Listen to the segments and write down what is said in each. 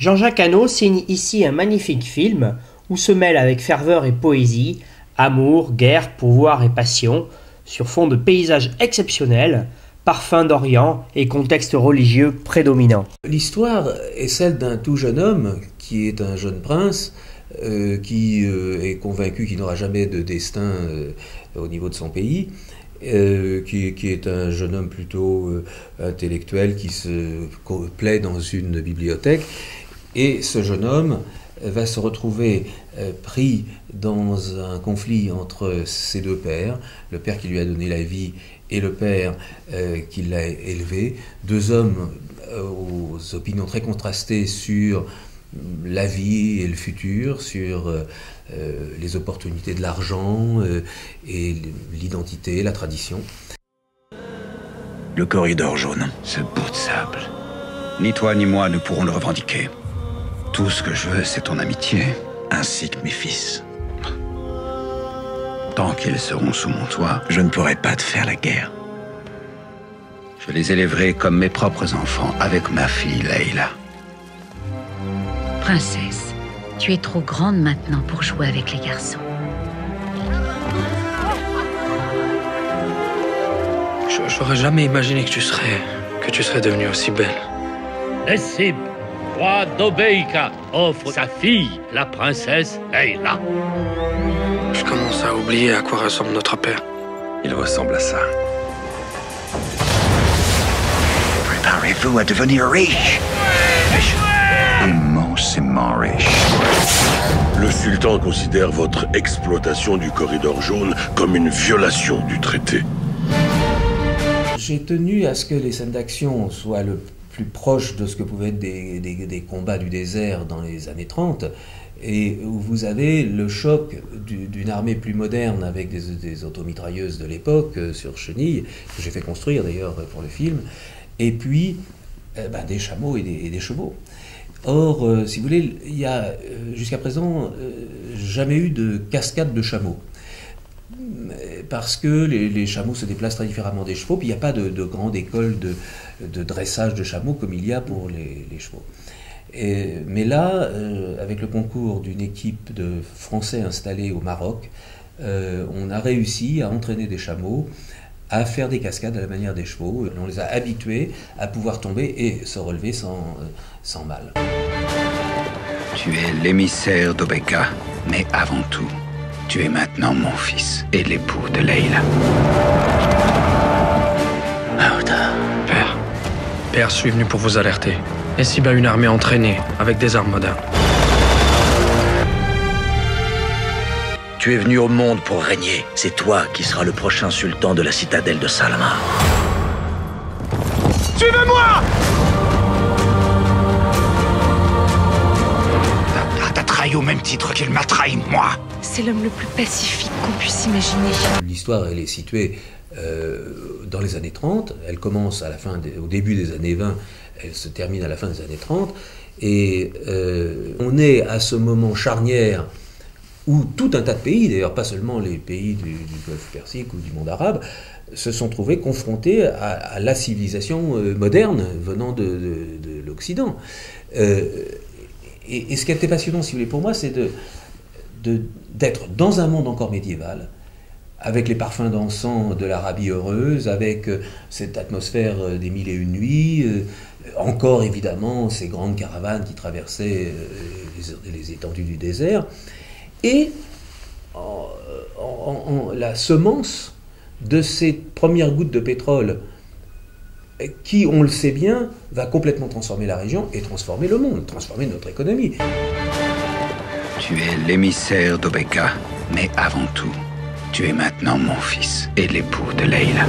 Jean-Jacques Hano signe ici un magnifique film où se mêlent avec ferveur et poésie amour, guerre, pouvoir et passion, sur fond de paysages exceptionnels, parfums d'Orient et contexte religieux prédominant. L'histoire est celle d'un tout jeune homme qui est un jeune prince qui est convaincu qu'il n'aura jamais de destin au niveau de son pays, qui est un jeune homme plutôt intellectuel qui se plaît dans une bibliothèque. Et ce jeune homme va se retrouver pris dans un conflit entre ses deux pères, le père qui lui a donné la vie et le père qui l'a élevé, deux hommes aux opinions très contrastées sur la vie et le futur, sur les opportunités de l'argent et l'identité, la tradition. Le corridor jaune, ce bout de sable. Ni toi ni moi ne pourrons le revendiquer. Tout ce que je veux, c'est ton amitié, ainsi que mes fils. Tant qu'ils seront sous mon toit, je ne pourrai pas te faire la guerre. Je les élèverai comme mes propres enfants, avec ma fille Leila. Princesse, tu es trop grande maintenant pour jouer avec les garçons. J'aurais jamais imaginé que tu serais devenue aussi belle. Nessib, roi d'Obeïka, offre sa fille, la princesse Leila. Je commence à oublier à quoi ressemble notre père. Il ressemble à ça. Préparez-vous à devenir riche. Immensément riche. Le sultan considère votre exploitation du corridor jaune comme une violation du traité. J'ai tenu à ce que les scènes d'action soient le plus proches de ce que pouvaient être des combats du désert dans les années 30, et où vous avez le choc d'une armée plus moderne avec des automitrailleuses de l'époque sur chenilles, que j'ai fait construire d'ailleurs pour le film, et puis des chameaux et des chevaux. Or, si vous voulez, il y a jusqu'à présent jamais eu de cascade de chameaux. Parce que les chameaux se déplacent très différemment des chevaux, puis il n'y a pas de grande école de dressage de chameaux comme il y a pour les chevaux. Mais là, avec le concours d'une équipe de Français installés au Maroc, on a réussi à entraîner des chameaux à faire des cascades à la manière des chevaux. On les a habitués à pouvoir tomber et se relever sans mal. Tu es l'émissaire d'Obeka, mais avant tout, tu es maintenant mon fils et l'époux de Leila. Père, je suis venu pour vous alerter. Nessib a une armée entraînée, avec des armes modernes. Tu es venu au monde pour régner. C'est toi qui seras le prochain sultan de la citadelle de Salma. Suivez-moi! T'as trahi au même titre qu'il m'a trahi, moi. C'est l'homme le plus pacifique qu'on puisse imaginer. L'histoire, elle est située dans les années 30, elle commence au début des années 20, elle se termine à la fin des années 30, et on est à ce moment charnière où tout un tas de pays, d'ailleurs pas seulement les pays du Golfe Persique ou du monde arabe, se sont trouvés confrontés à la civilisation moderne venant de l'Occident. Et ce qui était passionnant, si vous voulez, pour moi, c'est d'être dans un monde encore médiéval, avec les parfums d'encens de l'Arabie heureuse, avec cette atmosphère des mille et une nuits, encore évidemment ces grandes caravanes qui traversaient les étendues du désert, et la semence de ces premières gouttes de pétrole qui, on le sait bien, va complètement transformer la région et transformer le monde, transformer notre économie. Tu es l'émissaire d'Obeka, mais avant tout, tu es maintenant mon fils et l'époux de Leila.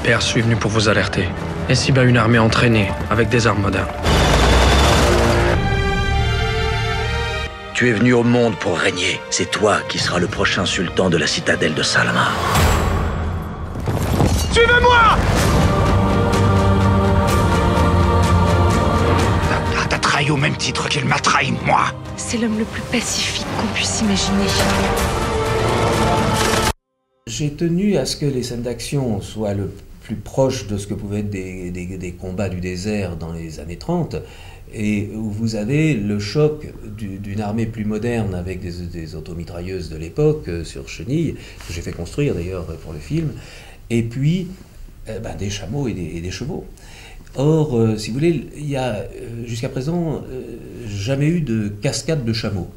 Père, je suis venu pour vous alerter. Nessib a une armée entraînée, avec des armes modernes. Tu es venu au monde pour régner. C'est toi qui seras le prochain sultan de la citadelle de Salma. Suivez-moi! T'as trahi au même titre qu'il m'a trahi, moi. C'est l'homme le plus pacifique qu'on puisse imaginer. J'ai tenu à ce que les scènes d'action soient le plus proche de ce que pouvaient être des combats du désert dans les années 30, et où vous avez le choc d'une armée plus moderne avec des automitrailleuses de l'époque sur chenilles, que j'ai fait construire d'ailleurs pour le film, et puis des chameaux et des chevaux. Or, si vous voulez, il y a jusqu'à présent jamais eu de cascade de chameaux.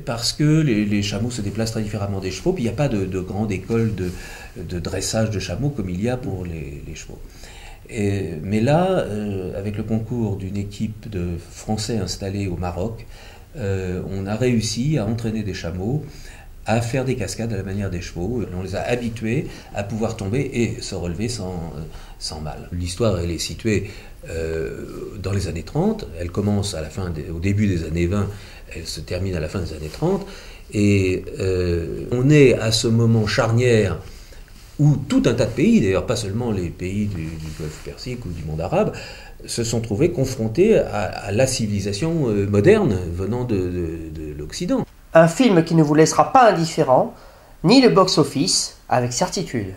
Parce que les chameaux se déplacent très différemment des chevaux, puis il n'y a pas de grande école de dressage de chameaux comme il y a pour les chevaux. Mais là, avec le concours d'une équipe de Français installés au Maroc, on a réussi à entraîner des chameaux à faire des cascades à la manière des chevaux. On les a habitués à pouvoir tomber et se relever sans mal. L'histoire, elle est située dans les années 30, elle commence au début des années 20, elle se termine à la fin des années 30, et on est à ce moment charnière où tout un tas de pays, d'ailleurs pas seulement les pays du Golfe Persique ou du monde arabe, se sont trouvés confrontés à la civilisation moderne venant de l'Occident. Un film qui ne vous laissera pas indifférent, ni le box-office, avec certitude.